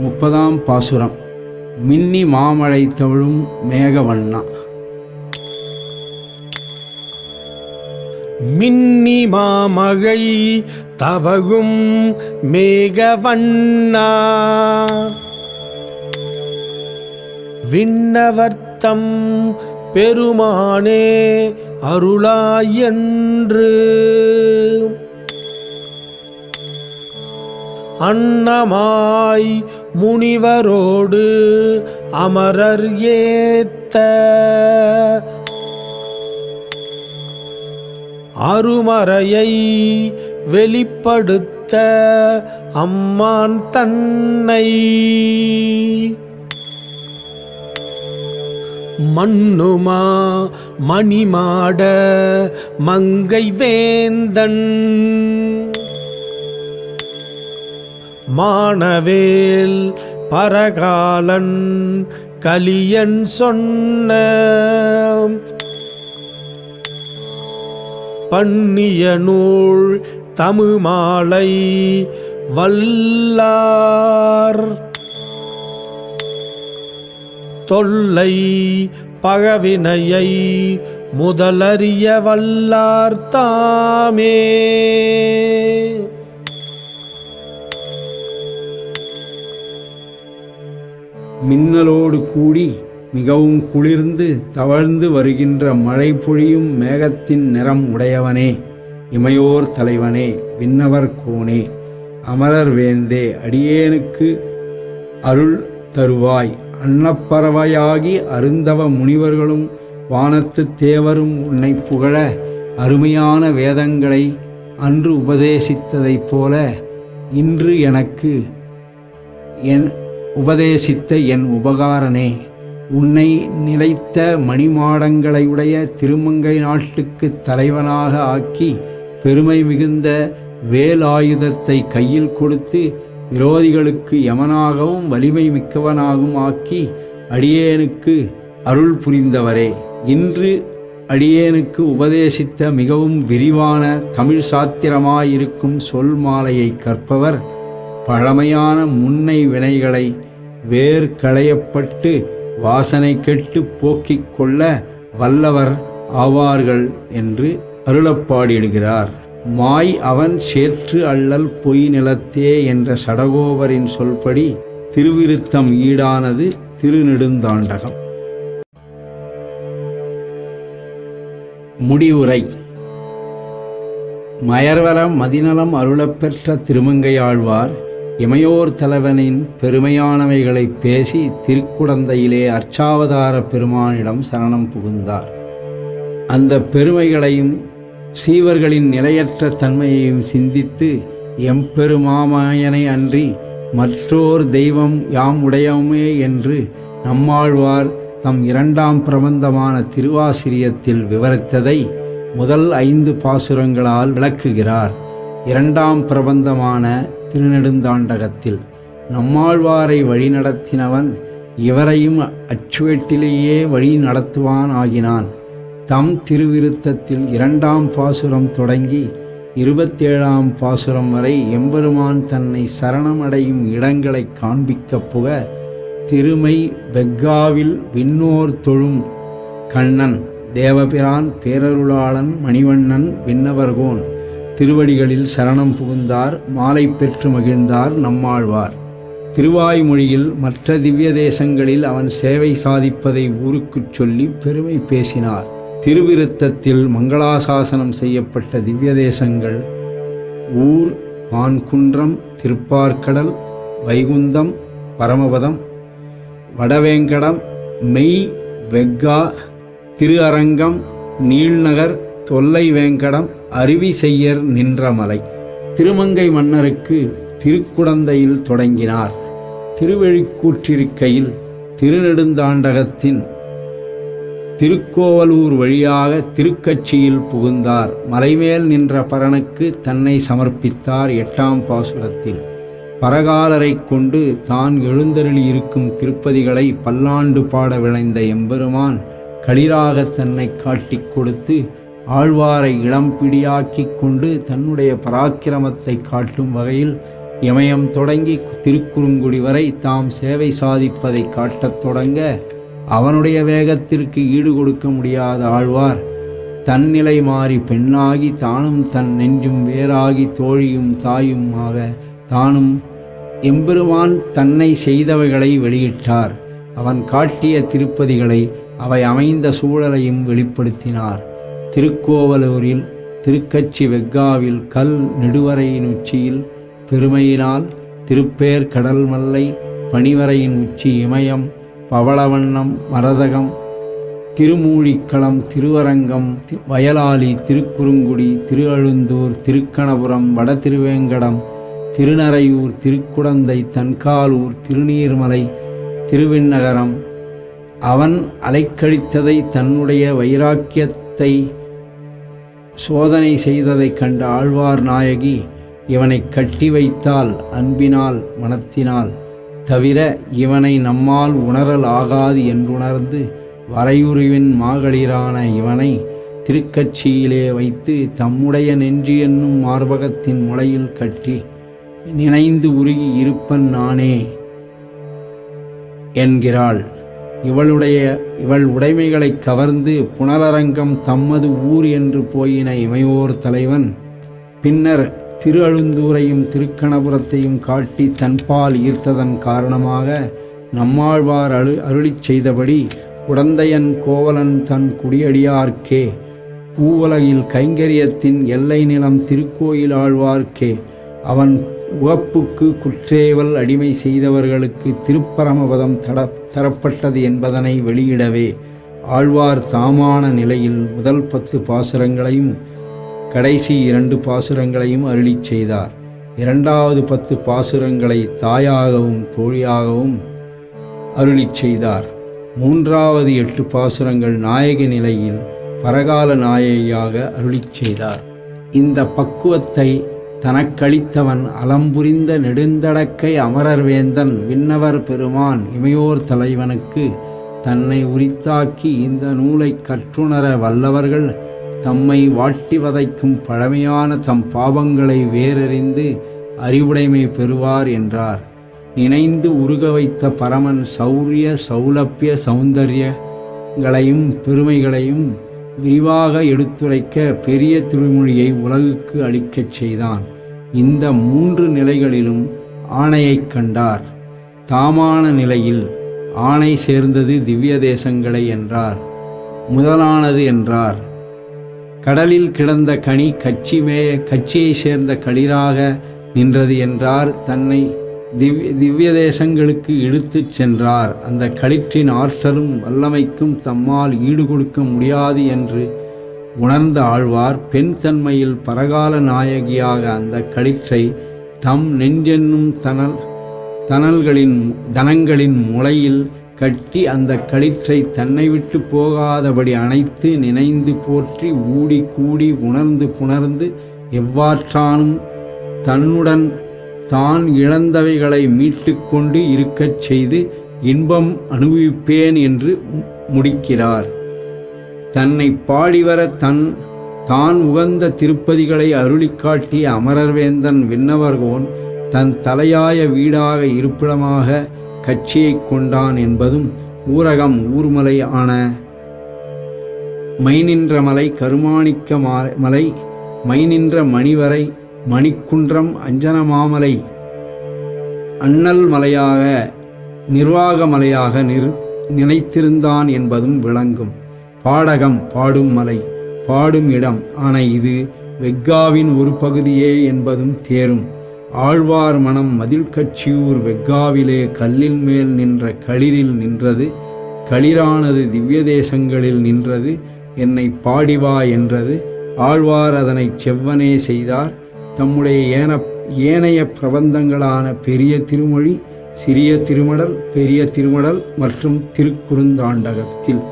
30ஆம் பாசுரம். மின்னி மாமழை தவழும் மேகவண்ணா. மின்னி மாமழை தவழும் மேகவண்ணா, விண்ணவர்த்தம் பெருமானே அருளாயென்று அன்னமாய் முனிவரோடு அமரர் ஏத்த அருமறையை வெளிப்படுத்த அம்மான் தன்னை மண்ணுமா மணிமாட மங்கை வேந்தன் மானவேல் பரகாலன் கலியன் சொன்ன பண்ணிய நூல் தமிழ்மாலை வல்லார் தொல்லை பழவினையை முதலறிய வல்லார் தாமே. மின்னலோடு கூடி மிகவும் குளிர்ந்து தவழ்ந்து வருகின்ற மழை பொழியும் மேகத்தின் நிறம் உடையவனே, இமையோர் தலைவனே, விண்ணவர் கோனே, அமரர் வேந்தே, அடியேனுக்கு அருள் தருவாய். அன்னப்பறவையாகி அருந்தவ முனிவர்களும் வானத்து தேவரும் உன்னை புகழ அருமையான வேதங்களை அன்று உபதேசித்ததைப் போல இன்று எனக்கு உபதேசித்த என் உபகாரனே, உன்னை நிலைத்த மணிமாடங்களையுடைய திருமங்கை நாட்டுக்கு தலைவனாக ஆக்கி பெருமை மிகுந்த வேலாயுதத்தை கையில் கொடுத்து விரோதிகளுக்கு யமனாகவும் வலிமை மிக்கவனாகவும் ஆக்கி அடியேனுக்கு அருள் புரிந்தவரே, இன்று அடியேனுக்கு உபதேசித்த மிகவும் விரிவான தமிழ் சாத்திரமாயிருக்கும் சொல் மாலையை கற்பவர் பழமையான முன்னை வினைகளை வேர் களையப்பட்டு வாசனை கெட்டு போக்கிக் கொள்ள வல்லவர் ஆவார்கள் என்று அருளப்பாடிடுகிறார். மாய் அவன் சேற்று அள்ளல் பொய் நிலத்தே என்ற சடகோபரின் சொல்படி திருவிருத்தம் ஈடானது திருநெடுந்தாண்டகம். முடிவுரை. மயர்வர மதிநலம் அருளப்பெற்ற திருமங்கையாழ்வார் இமையோர் தலைவனின் பெருமையானவைகளை பேசி திருக்குடந்தையிலே அர்ச்சாவதார பெருமானிடம் சரணம் புகுந்தார். அந்த பெருமைகளையும் சீவர்களின் நிலையற்ற தன்மையையும் சிந்தித்து எம்பெருமாமாயனை அன்றி மற்றோர் தெய்வம் யாம் உடையமே என்று நம்மாழ்வார் தம் 2ஆம் பிரபந்தமான திருவாசிரியத்தில் விவரித்ததை முதல் 5 பாசுரங்களால் விளக்குகிறார். 2ஆம் பிரபந்தமான திருநெடுந்தாண்டகத்தில் நம்மாழ்வாரை வழிநடத்தினவன் இவரையும் அச்சுவேட்டிலேயே வழி நடத்துவான் ஆகினான். தம் திருவிருத்தத்தில் 2ஆம் பாசுரம் தொடங்கி 27ஆம் பாசுரம் வரை எம்பெருமான் தன்னை சரணமடையும் இடங்களை காண்பிக்கப் புக திருமை வெக்காவில் விண்ணோர் தொழும் கண்ணன் தேவபிரான் பேரருளாளன் மணிவண்ணன் விண்ணவர்கோன் திருவடிகளில் சரணம் புகுந்தார். மாலை பெற்று மகிழ்ந்தார் நம்மாழ்வார். திருவாய்மொழியில் மற்ற திவ்ய தேசங்களில் அவன் சேவை சாதிப்பதை ஊருக்குச் சொல்லி பெருமை பேசினார். திருவிருத்தத்தில் மங்களாசாசனம் செய்யப்பட்ட திவ்ய தேசங்கள் ஊர், வான்குன்றம், திருப்பார்க்கடல், வைகுந்தம், பரமபதம், வடவேங்கடம், மெய், வெக்கா, திரு அரங்கம், நீள்நகர், தொல்லை வேங்கடம், அருவி செய்யர் நின்றமலை. திருமங்கை மன்னருக்கு திருக்குடந்தையில் தொடங்கினார். திருவெழிக்கூற்றிருக்கையில் திருநெடுந்தாண்டகத்தின் திருக்கோவலூர் வழியாக திருக்கட்சியில் புகுந்தார். மலைமேல் நின்ற பரனுக்கு தன்னை சமர்ப்பித்தார். 8ஆம் பாசுரத்தில் பரகாலரை கொண்டு தான் எழுந்தருளியிருக்கும் திருப்பதிகளை பல்லாண்டு பாட விளைந்த எம்பெருமான் களிராக தன்னை காட்டிக் கொடுத்து ஆழ்வாரை இளம்பிடியாக்கி கொண்டு தன்னுடைய பராக்கிரமத்தை காட்டும் வகையில் இமயம் தொடங்கி திருக்குறுங்குடி வரை தாம் சேவை சாதிப்பதை காட்டத் தொடங்க அவனுடைய வேகத்திற்கு ஈடு கொடுக்க முடியாத ஆழ்வார் தன்னிலை மாறி பெண்ணாகி தானும் தன் நெஞ்சும் வேறாகி தோழியும் தாயுமாக தானும் எம்பெருமான் தன்னை செய்தவைகளை வெளியிட்டார். அவன் காட்டிய திருப்பதிகளை அவை அமைந்த சூழலையும் வெளிப்படுத்தினார். திருக்கோவலூரில் திருக்கச்சி வெக்காவில் கல் நெடுவரையின் உச்சியில் பெருமையினால் திருப்பேர் கடல் மல்லை பனிவரையின் உச்சி இமயம் பவளவண்ணம் மரதகம் திருமூழிக்களம் திருவரங்கம் வயலாலி திருக்குறுங்குடி திருஅழுந்தூர் திருக்கணபுரம் வடதிருவேங்கடம் திருநரையூர் திருக்குடந்தை தன்காலூர் திருநீர்மலை திருவிண்ணகரம் அவன் அலைக்கழித்ததை தன்னுடைய வைராக்கியத்தை சோதனை செய்ததைக் கண்ட ஆழ்வார் நாயகி இவனை கட்டி வைத்தால் அன்பினால் மனத்தினால் தவிர இவனை நம்மால் உணரல் ஆகாது என்றுணர்ந்து வரையுருவின் மாகளிரான இவனை திருக்கட்சியிலே வைத்து தம்முடைய நெஞ்சு என்னும் மார்பகத்தின் முளையில் கட்டி நினைந்து உருகி இருப்பன் நானே என்கிறாள். இவள் உடைமைகளை கவர்ந்து புனரரங்கம் தம்மது ஊர் என்று போயின இமையோர் தலைவன் பின்னர் திருஅழுந்தூரையும் திருக்கணபுரத்தையும் காட்டி தன்பால் ஈர்த்ததன் காரணமாக நம்மாழ்வார் அருளிச் செய்தபடி உடந்தையன் கோவலன் தன் குடியடியார்க்கே பூவுலகில் கைங்கரியத்தின் எல்லை நிலம் திருக்கோயில் ஆழ்வார்க்கே அவன் உவப்புக்கு குற்றேவல் அடிமை செய்தவர்களுக்கு திருப்பரமபதம் தரப்பட்டது என்பதனை வெளியிடவே ஆழ்வார் தாமான நிலையில் முதல் 10 பாசுரங்களையும் கடைசி 2 பாசுரங்களையும் அருளிச் செய்தார். இரண்டாவது 10 பாசுரங்களை தாயாகவும் தோழியாகவும் அருளிச் செய்தார். மூன்றாவது 8 பாசுரங்கள் நாயகி நிலையில் பரகால நாயகியாக அருளிச் செய்தார். இந்த பக்குவத்தை தனக்களித்தவன் அலம்புரிந்த நெடுந்தடக்கை அமரர்வேந்தன் விண்ணவர் பெருமான் இமையோர் தலைவனுக்கு தன்னை உரித்தாக்கி இந்த நூலை கற்றுணர வல்லவர்கள் தம்மை வாட்டி வதைக்கும் பழமையான தம் பாவங்களை வேறறிந்து அறிவுடைமை பெறுவார் என்றார். நினைந்து உருக வைத்த பரமன் சௌரிய சௌலபிய சௌந்தரியங்களையும் பெருமைகளையும் விரிவாக எடுத்துரைக்க பெரிய திருமொழியை உலகுக்கு அளிக்கச் செய்தான். இந்த 3 நிலைகளிலும் ஆணையைக் கண்டார். தாமான நிலையில் ஆணை சேர்ந்தது திவ்ய தேசங்களை என்றார். முதலானது என்றார். கடலில் கிடந்த கனி கட்சியை சேர்ந்த களிராக நின்றது என்றார். தன்னை திவ்ய தேசங்களுக்கு இழுத்துச் சென்றார். அந்த களிற்றின் ஆற்றலும் வல்லமைக்கும் தம்மால் ஈடு கொடுக்க முடியாது என்று உணர்ந்த ஆழ்வார் பெண் தன்மையில் பரகால நாயகியாக அந்த களிற்றை தம் நெஞ்சென்னும் தனங்களின் முளையில் கட்டி அந்த களிற்றை தன்னை விட்டு போகாதபடி அணைத்து நினைந்து போற்றி ஊடி கூடி உணர்ந்து புணர்ந்து எவ்வாற்றானும் தன்னுடன் தான் இழந்தவைகளை மீட்டு கொண்டு இருக்கச் செய்து இன்பம் அனுபவிப்பேன் என்று முடிக்கிறார். தன்னை பாடிவர தான் உகந்த திருப்பதிகளை அருளிக் காட்டிய அமரர்வேந்தன் விண்ணவர்கோன் தன் தலையாய வீடாக இருப்பிடமாக கட்சியை கொண்டான் என்பதும் ஊரகம் ஊர்மலை ஆன மைநின்ற மலை கருமாணிக்க மலை மைநின்ற மணிவரை மணிக்குன்றம் அஞ்சனமாமலை அண்ணல் மலையாக நிர்வாக மலையாக நினைத்திருந்தான் என்பதும் விளங்கும். பாடகம் பாடும் மலை பாடும் இடம் ஆன இது வெக்காவின் ஒரு பகுதியே என்பதும் தேரும். ஆழ்வார் மனம் மதில் கட்சியூர் வெக்காவிலே கல்லின் மேல் நின்ற களிரில் நின்றது. களிரானது திவ்ய தேசங்களில் நின்றது. என்னை பாடிவா என்றது. ஆழ்வார் அதனை செவ்வனே செய்தார். தம்முடைய ஏனைய பிரபந்தங்களான பெரிய திருமொழி, சிறிய திருமடல், பெரிய திருமடல் மற்றும் திருக்குறுந்தாண்டகத்தில்